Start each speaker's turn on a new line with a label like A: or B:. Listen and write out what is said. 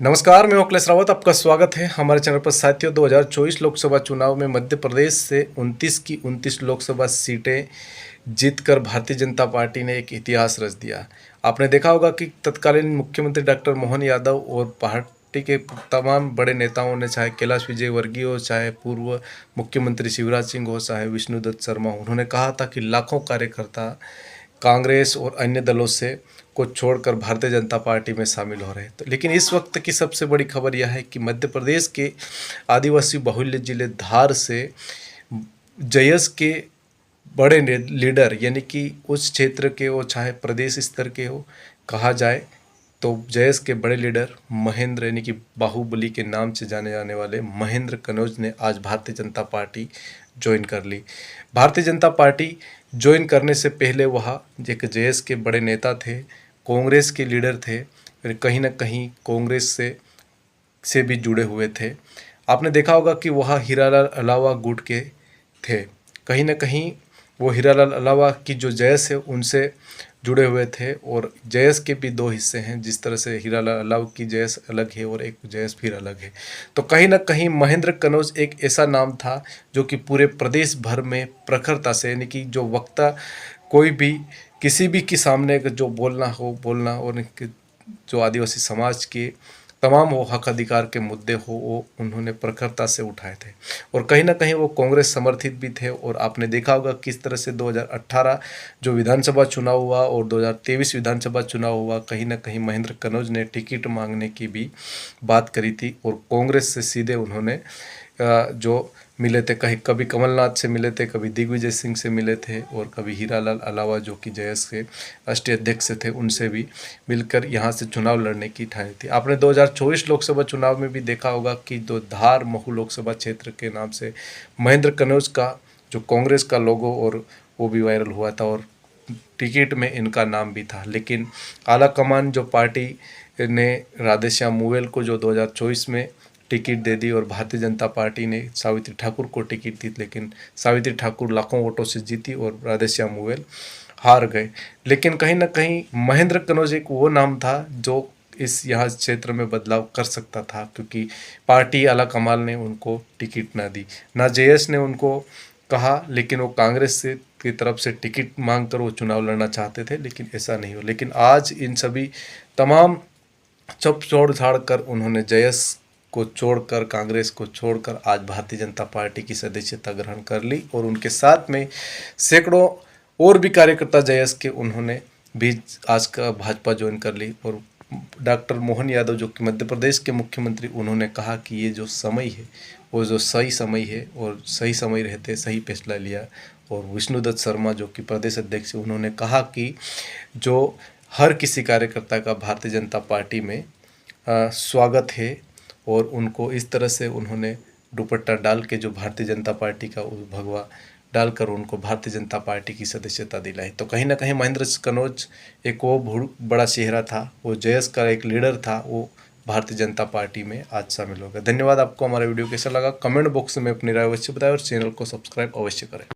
A: नमस्कार, मैं अखिलेश रावत। आपका स्वागत है हमारे चैनल पर। साथियों, 2024 लोकसभा चुनाव में मध्य प्रदेश से 29 की 29 लोकसभा सीटें जीतकर भारतीय जनता पार्टी ने एक इतिहास रच दिया। आपने देखा होगा कि तत्कालीन मुख्यमंत्री डॉक्टर मोहन यादव और पार्टी के तमाम बड़े नेताओं ने, चाहे कैलाश विजयवर्गीय हो, चाहे पूर्व मुख्यमंत्री शिवराज सिंह हो, चाहे विष्णुदत्त शर्मा हो, उन्होंने कहा था कि लाखों कार्यकर्ता कांग्रेस और अन्य दलों से को छोड़कर भारतीय जनता पार्टी में शामिल हो रहे हैं। तो लेकिन इस वक्त की सबसे बड़ी खबर यह है कि मध्य प्रदेश के आदिवासी बाहुल्य जिले धार से जयस के बड़े लीडर, यानी कि उस क्षेत्र के हो चाहे प्रदेश स्तर के हो, कहा जाए तो जयस के बड़े लीडर महेंद्र, यानी कि बाहुबली के नाम से जाने जाने वाले महेंद्र कनौज ने आज भारतीय जनता पार्टी ज्वाइन कर ली। भारतीय जनता पार्टी ज्वाइन करने से पहले वह एक जयस के बड़े नेता थे, कांग्रेस के लीडर थे, फिर कहीं ना कहीं कांग्रेस से भी जुड़े हुए थे। आपने देखा होगा कि वह हीरालाल अलावा गुट के थे। कहीं ना कहीं वो हीरालाल अलावा की जो जयस है उनसे जुड़े हुए थे, और जयस के भी दो हिस्से हैं। जिस तरह से हीरालाल अलावा की जयस अलग है और एक जयस फिर अलग है। तो कहीं ना कहीं महेंद्र कनौज एक ऐसा नाम था जो कि पूरे प्रदेश भर में प्रखरता से, यानी कि जो वक्ता कोई भी किसी भी के सामने जो बोलना, और जो आदिवासी समाज के तमाम वो हक अधिकार के मुद्दे हो, वो उन्होंने प्रखरता से उठाए थे। और कहीं ना कहीं वो कांग्रेस समर्थित भी थे। और आपने देखा होगा किस तरह से 2018 जो विधानसभा चुनाव हुआ और 2023 विधानसभा चुनाव हुआ, कहीं ना कहीं महेंद्र कनौज ने टिकट मांगने की भी बात करी थी, और कांग्रेस से सीधे उन्होंने जो मिले थे, कभी कमलनाथ से मिले थे, कभी दिग्विजय सिंह से मिले थे, और कभी हीरालाल अलावा जो कि जयस के राष्ट्रीय अध्यक्ष थे उनसे भी मिलकर यहाँ से चुनाव लड़ने की ठानी थी। आपने 2024 लोकसभा चुनाव में भी देखा होगा कि जो धार महू लोकसभा क्षेत्र के नाम से महेंद्र कनौज का जो कांग्रेस का लोगो और वो भी वायरल हुआ था, और टिकट में इनका नाम भी था। लेकिन आला कमान जो पार्टी ने राधेश्याम मूवेल को जो 2024 में टिकट दे दी, और भारतीय जनता पार्टी ने सावित्री ठाकुर को टिकट दी, लेकिन सावित्री ठाकुर लाखों वोटों से जीती और राधेश्याम मूवेल हार गए। लेकिन कहीं ना कहीं महेंद्र कनौज एक वो नाम था जो इस यहाँ क्षेत्र में बदलाव कर सकता था, क्योंकि पार्टी आला कमान ने उनको टिकट ना दी, ना जेएस ने उनको कहा, लेकिन वो कांग्रेस से की तरफ से टिकट मांग कर वो चुनाव लड़ना चाहते थे, लेकिन ऐसा नहीं हो। लेकिन आज इन सभी तमाम चप छोड़ छाड़ कर उन्होंने जयस को छोड़कर, कांग्रेस को छोड़कर आज भारतीय जनता पार्टी की सदस्यता ग्रहण कर ली, और उनके साथ में सैकड़ों और भी कार्यकर्ता जयस के उन्होंने भी आज का भाजपा ज्वाइन कर ली। और डॉक्टर मोहन यादव जो कि मध्य प्रदेश के मुख्यमंत्री, उन्होंने कहा कि ये जो समय है वो जो सही समय है, और सही समय रहते सही फैसला लिया। और विष्णुदत्त शर्मा जो कि प्रदेश अध्यक्ष, उन्होंने कहा कि जो हर किसी कार्यकर्ता का भारतीय जनता पार्टी में स्वागत है, और उनको इस तरह से उन्होंने दुपट्टा डाल के जो भारतीय जनता पार्टी का भगवा डालकर उनको भारतीय जनता पार्टी की सदस्यता दिलाई। तो कहीं ना कहीं महेंद्र कनौज एक वो बड़ा चेहरा था, वो जयस का एक लीडर था, वो भारतीय जनता पार्टी में आज शामिल हो गया। धन्यवाद। आपको हमारा वीडियो कैसा लगा कमेंट बॉक्स में अपनी राय अवश्य बताएं, और चैनल को सब्सक्राइब अवश्य करें।